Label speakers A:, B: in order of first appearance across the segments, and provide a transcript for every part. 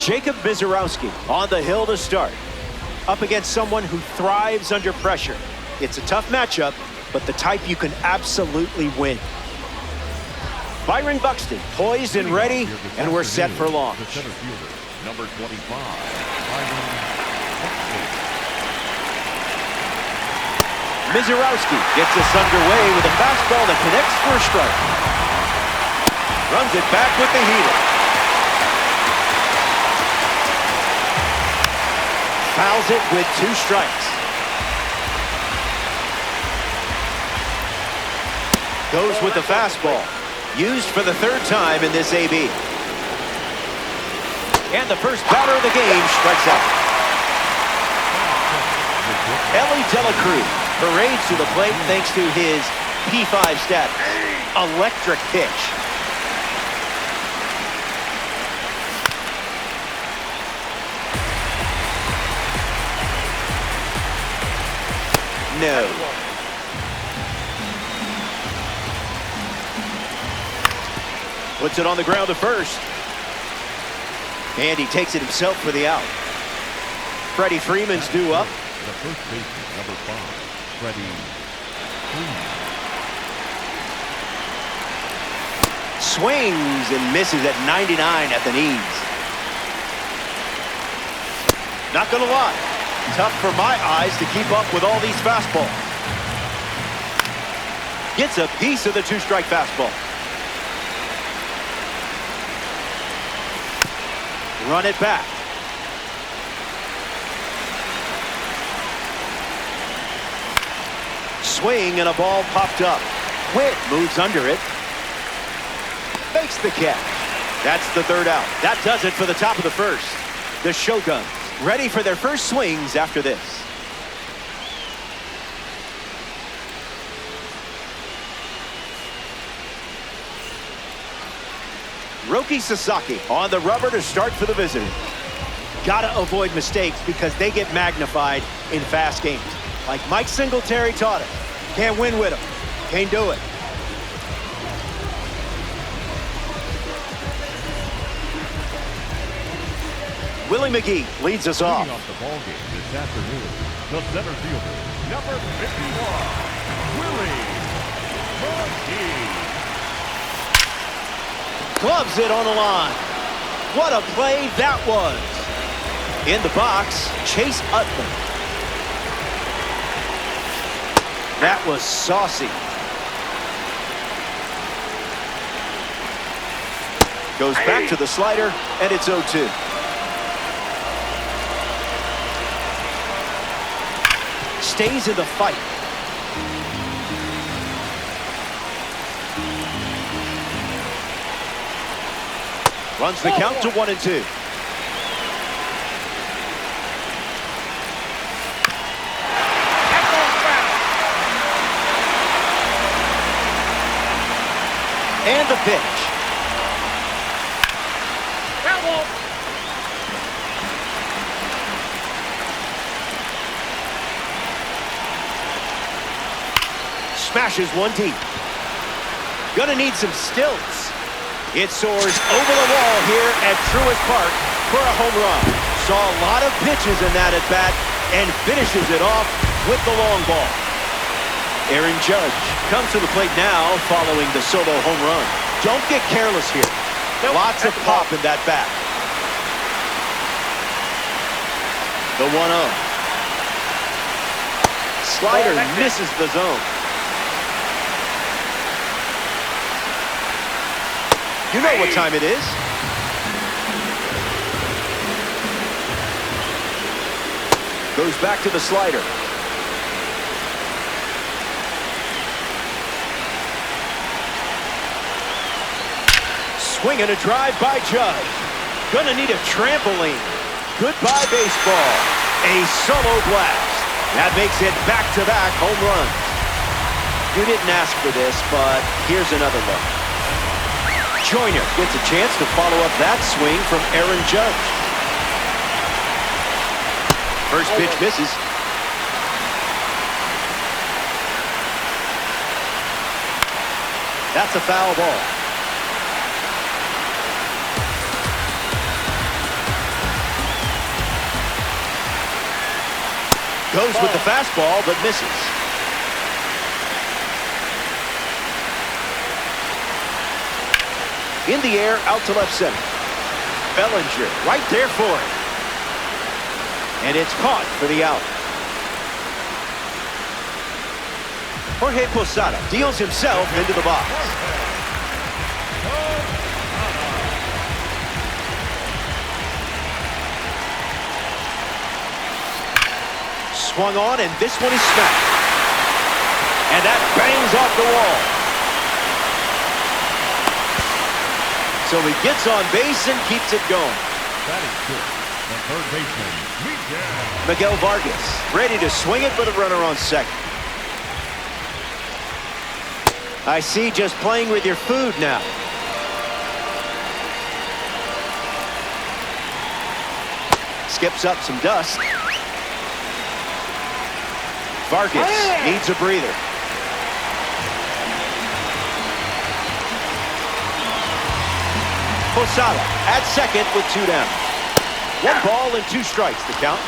A: Jacob Misiorowski on the hill to start, up against someone who thrives under pressure. It's a tough matchup, but the type you can absolutely win. Byron Buxton, poised and ready, and we're set for launch.
B: The center fielder, number 25, Byron Buxton.
A: Misiorowski gets us underway with a fastball that connects for a strike. Runs it back with the heater. Fouls it with 2 strikes. Goes with the fastball. Used for the 3rd time in this AB. And the first batter of the game strikes out. Elly De La Cruz parades to the plate thanks to his P5 status. Electric pitch. No. Puts it on the ground to first. And he takes it himself for the out. Freddie Freeman's due up.
B: The first baseman, number 5, Freddie Freeman.
A: Swings and misses at 99 at the knees. Not gonna lie, tough for my eyes to keep up with all these fastballs. Gets a piece of the 2-strike fastball. Run it back. Swing and a ball popped up. Witt moves under it. Makes the catch. That's the 3rd out. That does it for the top of the 1st. The Shoguns ready for their first swings after this. Roki Sasaki on the rubber to start for the visitors. Gotta avoid mistakes because they get magnified in fast games. Like Mike Singletary taught us. Can't win with them. Can't do it. Willie McGee leads us off.
B: Leading off the ball game this afternoon, the center fielder, number 51, Willie McGee.
A: Gloves it on the line. What a play that was. In the box, Chase Utley. That was saucy. Goes back to the slider, and it's 0-2. Stays in the fight. Runs the count to 1-2. And the pitch. Smashes one deep. Gonna need some stilts. It soars over the wall here at Truist Park for a home run. Saw a lot of pitches in that at bat and finishes it off with the long ball. Aaron Judge comes to the plate now following the solo home run. Don't get careless here. Lots of pop in that bat. The 1-0. Slider misses the zone. You know what time it is. Goes back to the slider. Swing and a drive by Judge. Gonna need a trampoline. Goodbye baseball. A solo blast. That makes it back-to-back home runs. You didn't ask for this, but here's another look. Joyner gets a chance to follow up that swing from Aaron Judge. First pitch misses. That's a foul ball. Goes with the fastball, but misses. In the air, out to left center. Bellinger right there for it. And it's caught for the out. Jorge Posada deals himself into the box. Swung on, and this one is smacked. And that bangs off the wall. So he gets on base and keeps it going.
B: That is good. The third baseman,
A: Miguel Vargas ready to swing it, but a runner on second. I see, just playing with your food now. Skips up some dust. Vargas needs a breather. Posada at second with 2 down. 1 ball and 2 strikes to count.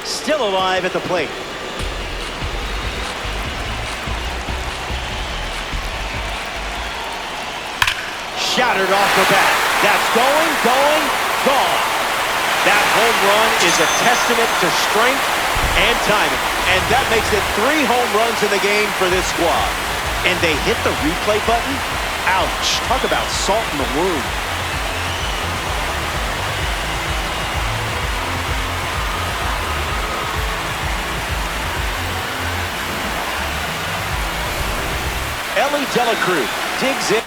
A: Still alive at the plate. Shattered off the bat. That's going, gone. That home run is a testament to strength and timing. And that makes it 3 home runs in the game for this squad. And they hit the replay button? Ouch. Talk about salt in the wound. Elly De La Cruz digs in.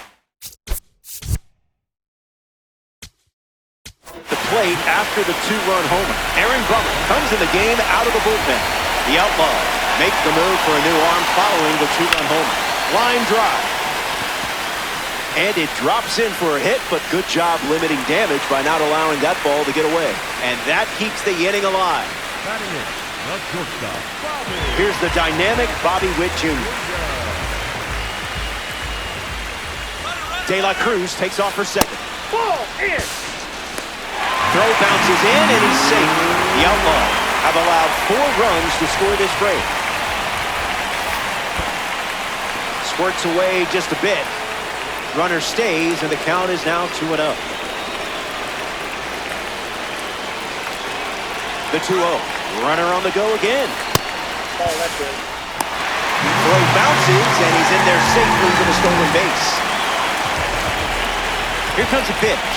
A: The plate after the 2-run homer. Aaron Bummer comes in the game out of the bullpen. The Outlaws make the move for a new arm following the 2-run homer. Line drive. And it drops in for a hit, but good job limiting damage by not allowing that ball to get away. And that keeps the inning alive.
B: batting in, the shortstop, Bobby.
A: Here's the dynamic Bobby Witt Jr. De La Cruz takes off for second. Ball in. Throw bounces in, and he's safe. The Outlaws have allowed 4 runs to score this break. Squirts away just a bit. Runner stays, and the count is now 2-0. The 2-0. Runner on the go again.
C: Oh, that's good.
A: Throw bounces, and he's in there safely for the stolen base. Here comes a pitch.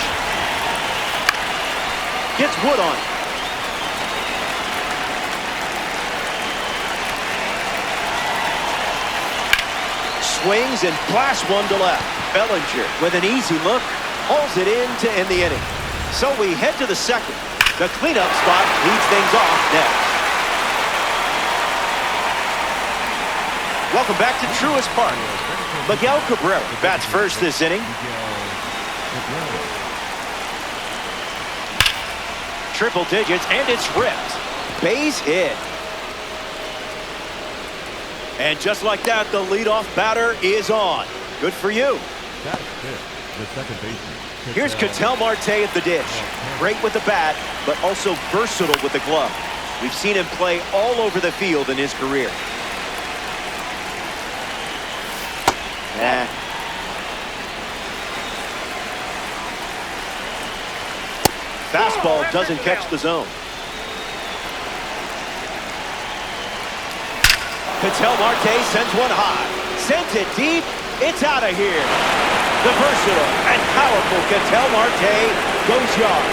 A: Gets Wood on. Swings and blasts one to left. Bellinger with an easy look, hauls it in to end the inning. So we head to the second. The cleanup spot leads things off next. Welcome back to Truist Park. Miguel Cabrera bats first this inning. Triple digits, and it's ripped. Base hit. And just like that, the leadoff batter is on. Good for you.
B: That's it. The second baseman.
A: Here's Ketel Marte at the dish. Great with the bat, but also versatile with the glove. We've seen him play all over the field in his career. Fastball doesn't catch the zone. Ketel Marte sends one high. Sends it deep. It's out of here. The versatile and powerful Ketel Marte goes yard.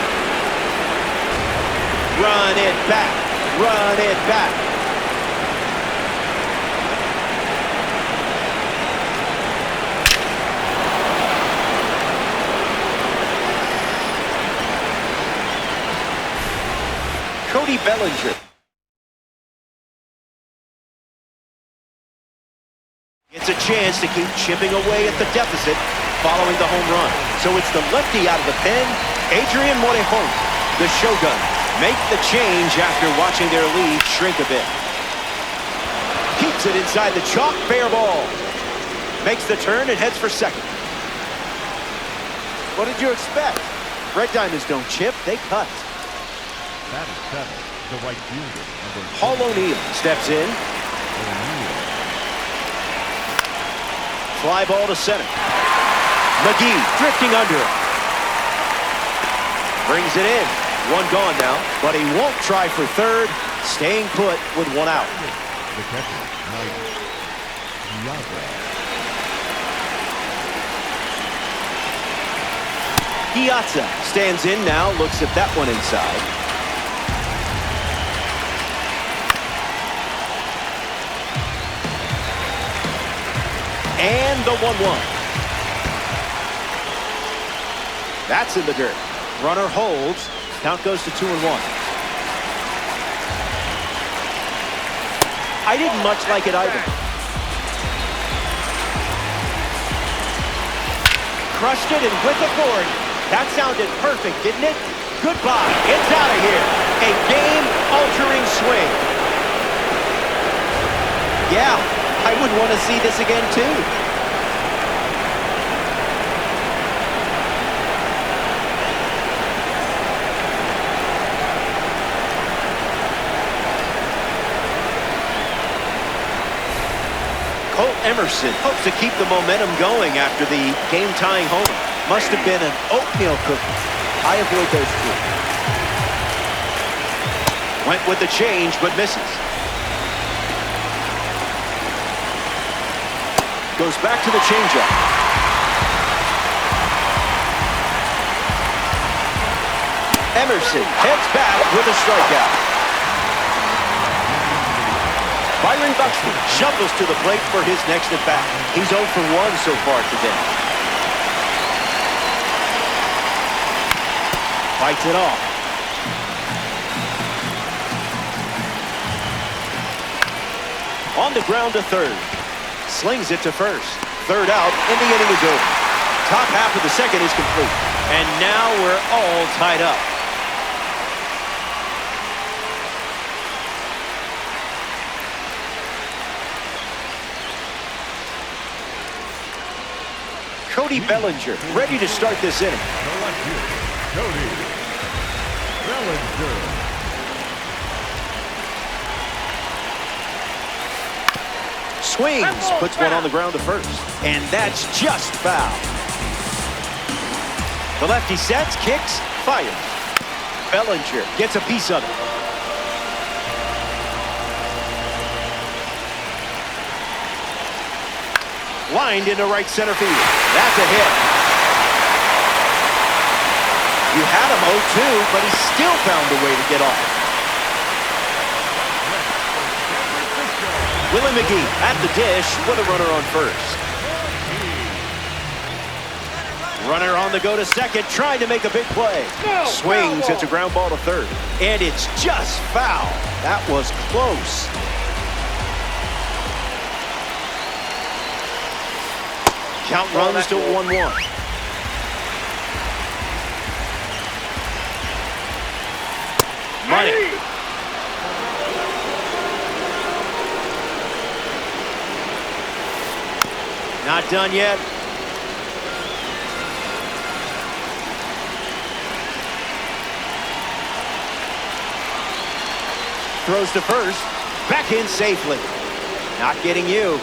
A: Run it back. Run it back. Cody Bellinger gets a chance to keep chipping away at the deficit following the home run. So it's the lefty out of the pen, Adrian Morejon, the Shogun, make the change after watching their lead shrink a bit. Keeps it inside the chalk, fair ball. Makes the turn and heads for second. What did you expect? Red Diamonds don't chip, they cut.
B: That is 7, the right fielder.
A: Paul O'Neill steps in.
B: O'Neill.
A: Fly ball to center. McGee drifting under it. Brings it in. One gone now, but he won't try for third. Staying put with one out.
B: The catcher, Mike Piazza.
A: Piazza stands in now, looks at that one inside. And the 1-1. That's in the dirt. Runner holds. Count goes to 2-1. I didn't much like it either. Crushed it and with authority. That sounded perfect, didn't it? Goodbye. It's out of here. A game-altering swing. Yeah, I would want to see this again, too. Colt Emerson hopes to keep the momentum going after the game-tying homer. Must have been an oatmeal cookie. I avoid those two. Went with the change, but misses. Goes back to the changeup. Emerson heads back with a strikeout. Byron Buxton shovels to the plate for his next at-bat. He's 0 for 1 so far today. Fights it off. On the ground to third. Slings it to first. Third out, and the inning is over. Top half of the second is complete. And now we're all tied up. Cody Bellinger ready to start this inning.
B: The left fielder, Cody Bellinger.
A: Swings, puts one on the ground to first. And that's just foul. The lefty sets, kicks, fires. Bellinger gets a piece of it. Lined into right center field. That's a hit. You had him 0-2, but he still found a way to get off. Willie McGee at the dish with a runner on first. Runner on the go to second, trying to make a big play. Swings, it's a ground ball to third. And it's just foul. That was close. Count runs to 1-1. Money. Not done yet. Throws to first. Back in safely. Not getting you.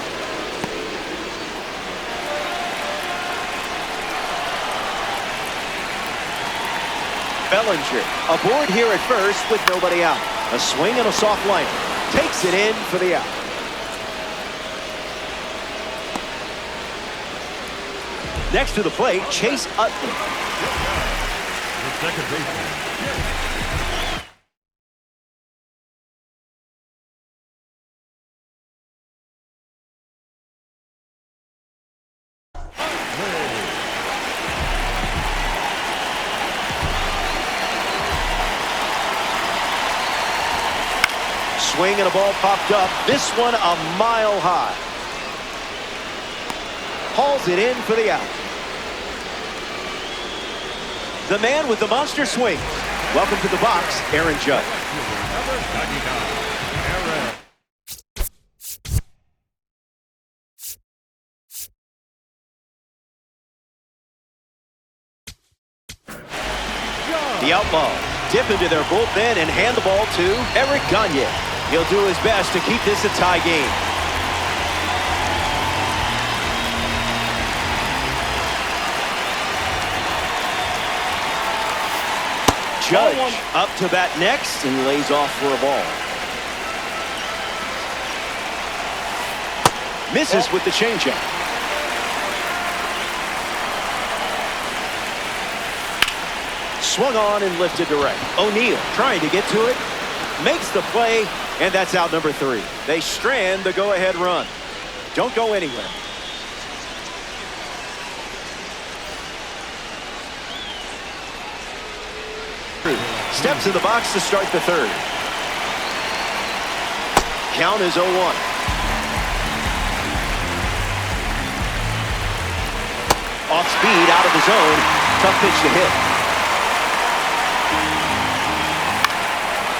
A: Bellinger aboard here at first with nobody out. A swing and a soft liner. Takes it in for the out. Next to the plate, Chase Utley.
B: The second baseman.
A: Swing and a ball popped up. This one a mile high. Hauls it in for the out. The man with the monster swing. Welcome to the box, Aaron Judge.
B: Number 99, Aaron.
A: The Outlaws dip into their bullpen and hand the ball to Eric Gagne. He'll do his best to keep this a tie game. Judge up to bat next and lays off for a ball. Misses with the changeup. Swung on and lifted to right. O'Neill trying to get to it. Makes the play, and that's out number 3. They strand the go-ahead run. Don't go anywhere. Steps in the box to start the 3rd. Count is 0-1. Off speed, out of the zone. Tough pitch to hit.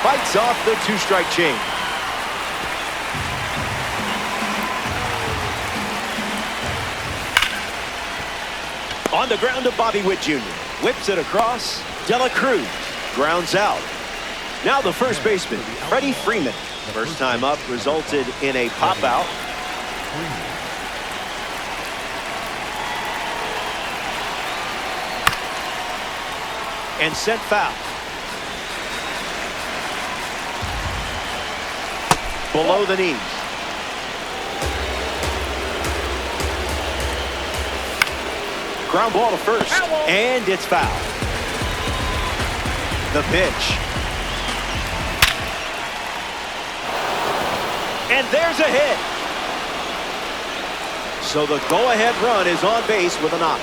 A: Bites off the 2-strike chain. On the ground to Bobby Witt Jr. Whips it across. De La Cruz grounds out. Now the first baseman, Freddie Freeman. First time up resulted in a pop out. And sent foul. Below the knees. Ground ball to first. And it's foul. The pitch. And there's a hit. So the go-ahead run is on base with a knock.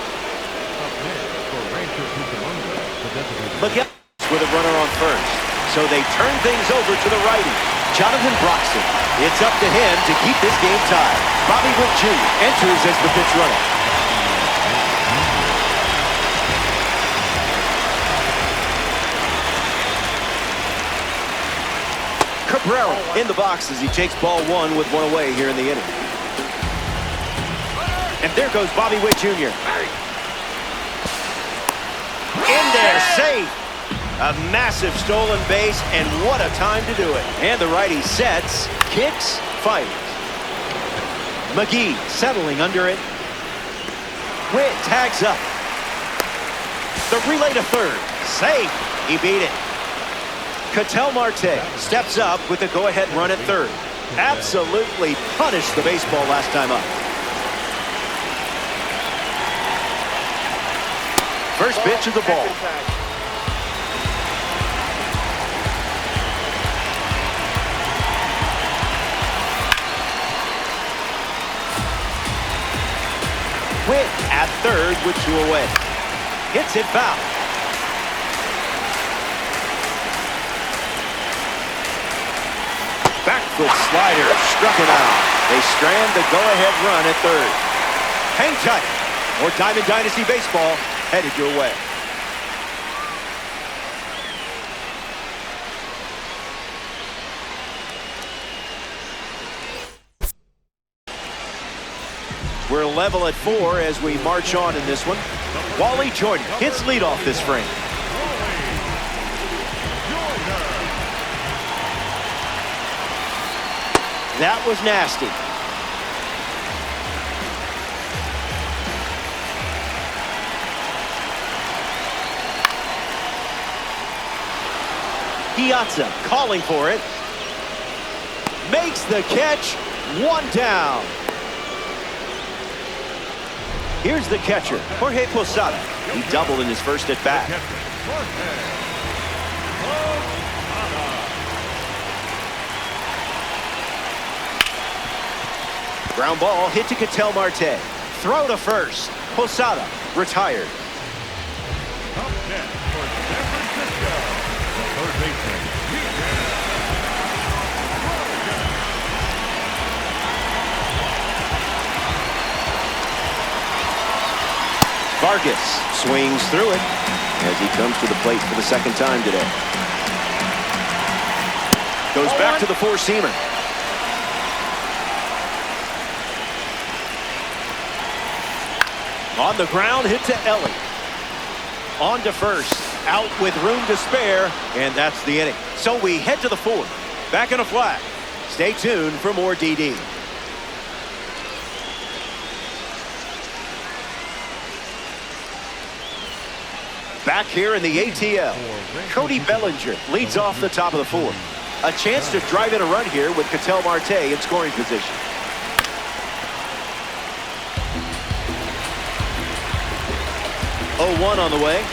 A: Look at with a runner on first. So they turn things over to the righty, Jonathan Broxton. It's up to him to keep this game tied. Bobby Witt Jr. enters as the pitch runner. Cabrera in the box as he takes ball 1 with 1 away here in the inning. And there goes Bobby Witt Jr. In there, safe. A massive stolen base, and what a time to do it. And the righty sets, kicks, fires. McGee settling under it. Witt tags up. The relay to third. Safe. He beat it. Ketel Marte steps up with the go-ahead run at third. Absolutely punished the baseball last time up. First pitch of the ball. Witt at third with 2 away. Hits it foul. Back foot slider struck him out. They strand the go-ahead run at third. Hang tight. More Diamond Dynasty baseball headed your way. We're level at 4 as we march on in this one. Wally Jordan hits leadoff this frame. That was nasty. Piazza calling for it. Makes the catch. 1 down. Here's the catcher, Jorge Posada. He doubled in his first at bat. Ground ball hit to Ketel Marte. Throw to first. Posada retired.
B: Top 10 for San Francisco. The third baseman,
A: Vargas swings through it as he comes to the plate for the 2nd time today. Goes back to the 4-seamer. On the ground, hit to Ellie. On to first. out with room to spare, and that's the inning. So we head to the fourth. Back in a flat. Stay tuned for more DD. Back here in the ATL, Cody Bellinger leads off the top of the fourth. A chance to drive in a run here with Ketel Marte in scoring position. Oh, 1 on the way.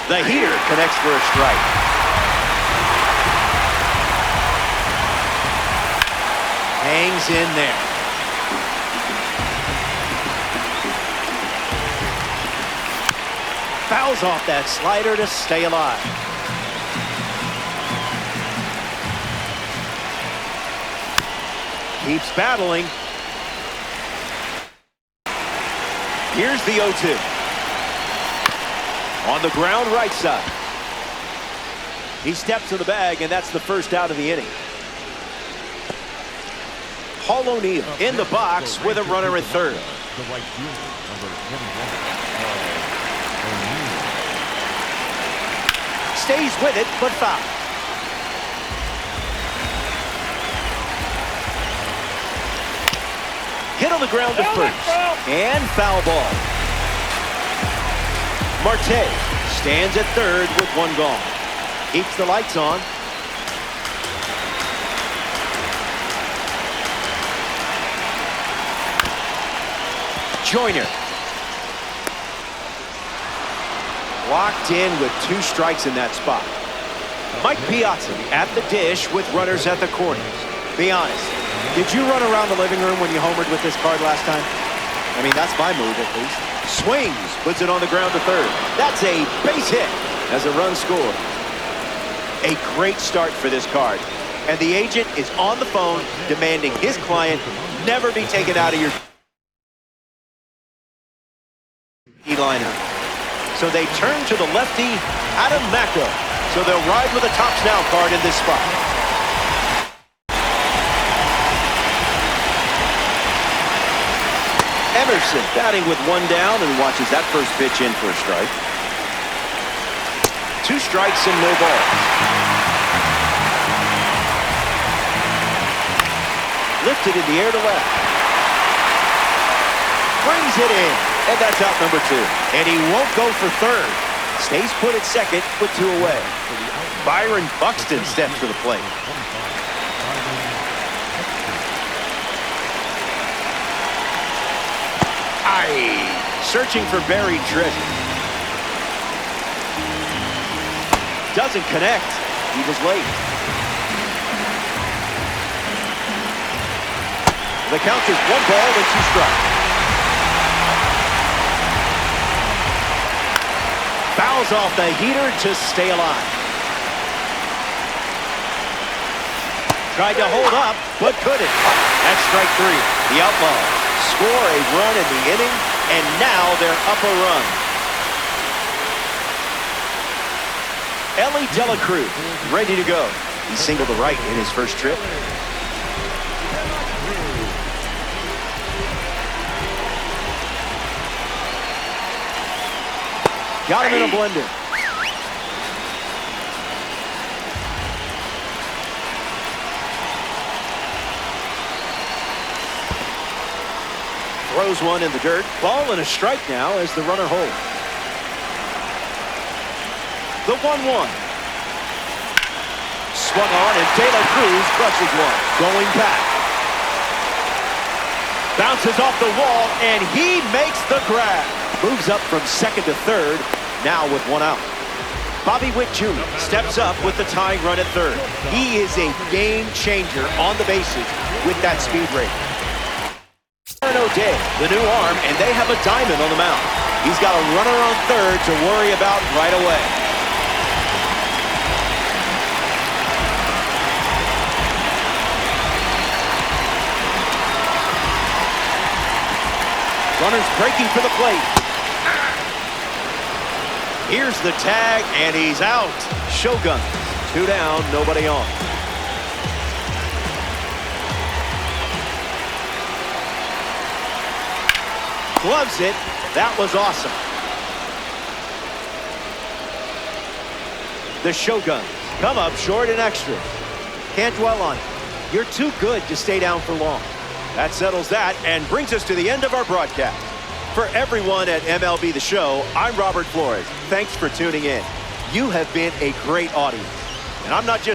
A: The heater connects for a strike. Hangs in there. Fouls off that slider to stay alive. Keeps battling. Here's the 0-2. On the ground, right side. He steps to the bag, and that's the first out of the inning. Paul O'Neill in the box with a runner at third.
B: The right fielder, number 21,
A: Stays with it, but foul. Hit on the ground to first. And foul ball. Marte stands at third with 1 gone. Keeps the lights on. Joyner. Locked in with 2 strikes in that spot. Mike Piazza at the dish with runners at the corners. Be honest, did you run around the living room when you homered with this card last time? I mean, that's my move at least. Swings, puts it on the ground to third. That's a base hit as a run scored. A great start for this card. And the agent is on the phone demanding his client never be taken out of your lineup. So they turn to the lefty, Adam Macko. So they'll ride with a tops now card in this spot. Emerson batting with 1 down and watches that first pitch in for a strike. 2 strikes and no balls. Lifted in the air to left. Brings it in. And that's out number 2. And he won't go for third. Stays put at second with 2 away. Byron Buxton steps to the plate. Searching for buried treasure. Doesn't connect. He was late. The count is 1 ball and 2 strikes. Fouls off the heater to stay alive. Tried to hold up, but couldn't. That's strike 3. The Outlaws score a run in the inning, and now they're up a run. Elly De La Cruz ready to go. He singled to right in his first trip. Got him in a blender. Throws one in the dirt. Ball and a strike now as the runner holds. The 1-1. Swung on and De La Cruz crushes one. Going back. Bounces off the wall and he makes the grab. Moves up from second to third, now with 1 out. Bobby Witt Jr. steps up with the tying run at third. He is a game changer on the bases with that speed rate. Aaron O'Day, the new arm, and they have a diamond on the mound. He's got a runner on third to worry about right away. Runners breaking for the plate. Here's the tag, and he's out. Shogun, 2 down, nobody on. Gloves it. That was awesome. The Shoguns come up short and extra. Can't dwell on it. You're too good to stay down for long. That settles that and brings us to the end of our broadcast. For everyone at MLB The Show, I'm Robert Flores. Thanks for tuning in. You have been a great audience. And I'm not just